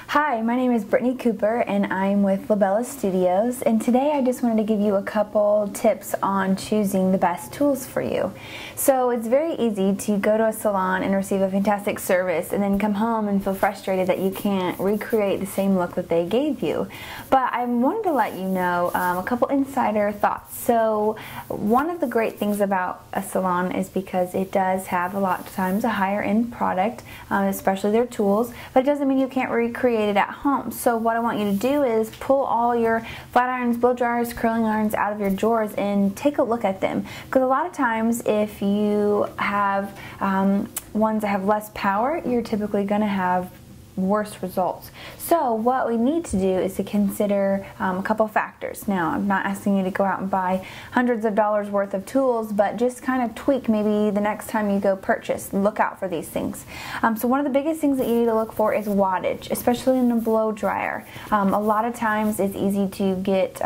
Hi, my name is Brittany Cooper and I'm with Labella Studios, and today I just wanted to give you a couple tips on choosing the best tools for you. So it's very easy to go to a salon and receive a fantastic service and then come home and feel frustrated that you can't recreate the same look that they gave you. But I wanted to let you know a couple insider thoughts. So one of the great things about a salon is because it does have a lot of times a higher end product, especially their tools, but it doesn't mean you can't recreate it at home. So what I want you to do is pull all your flat irons, blow dryers, curling irons out of your drawers and take a look at them, because a lot of times if you have ones that have less power, you're typically going to have worse results. So what we need to do is to consider a couple factors. Now, I'm not asking you to go out and buy hundreds of dollars worth of tools, but just kind of tweak maybe the next time you go purchase. Look out for these things. So one of the biggest things that you need to look for is wattage, especially in a blow dryer. A lot of times it's easy to get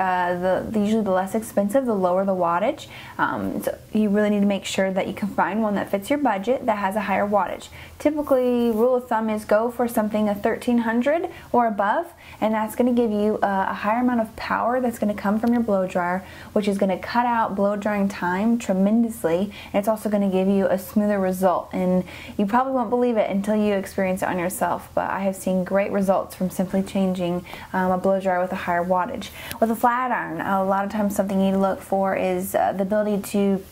usually the less expensive, the lower the wattage. So you really need to make sure that you can find one that fits your budget that has a higher wattage. Typically, rule of thumb is go for something a 1300 or above, and that's going to give you a higher amount of power that's going to come from your blow dryer, which is going to cut out blow drying time tremendously, and it's also going to give you a smoother result. And you probably won't believe it until you experience it on yourself, but I have seen great results from simply changing a blow dryer with a higher wattage. With a flat iron, a lot of times something you need to look for is the ability to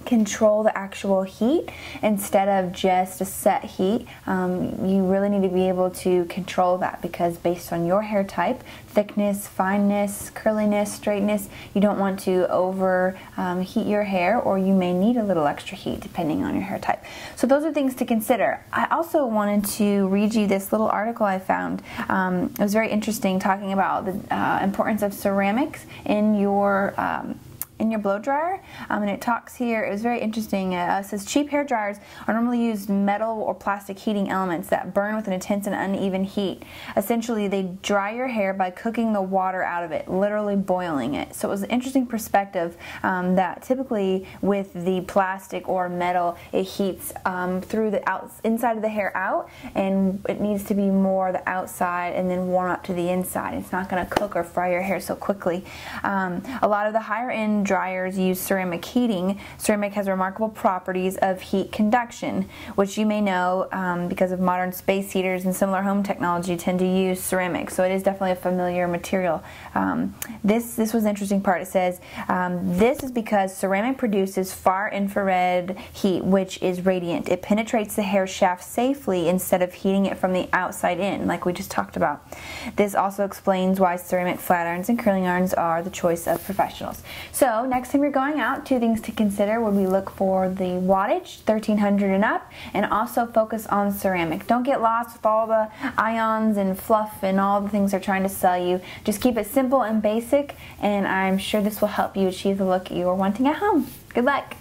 control the actual heat instead of just a set heat. You really need to be able to control that, because based on your hair type, thickness, fineness, curliness, straightness, you don't want to overheat your hair, or you may need a little extra heat depending on your hair type. So those are things to consider. I also wanted to read you this little article I found. It was very interesting, talking about the importance of ceramics in your blow dryer, and it talks here, it was very interesting. It says cheap hair dryers are normally used metal or plastic heating elements that burn with an intense and uneven heat. Essentially, they dry your hair by cooking the water out of it, literally boiling it. So it was an interesting perspective that typically with the plastic or metal, it heats through the inside of the hair out, and it needs to be more the outside and then warm up to the inside. It's not going to cook or fry your hair so quickly. A lot of the higher end dryers use ceramic heating. Ceramic has remarkable properties of heat conduction, which you may know because of modern space heaters and similar home technology tend to use ceramic. So it is definitely a familiar material. This was an interesting part. It says this is because ceramic produces far infrared heat, which is radiant. It penetrates the hair shaft safely instead of heating it from the outside in, like we just talked about. This also explains why ceramic flat irons and curling irons are the choice of professionals. So next time you're going out, two things to consider would be look for the wattage, 1300 and up, and also focus on ceramic. Don't get lost with all the ions and fluff and all the things they're trying to sell you. Just keep it simple and basic, and I'm sure this will help you achieve the look you're wanting at home. Good luck!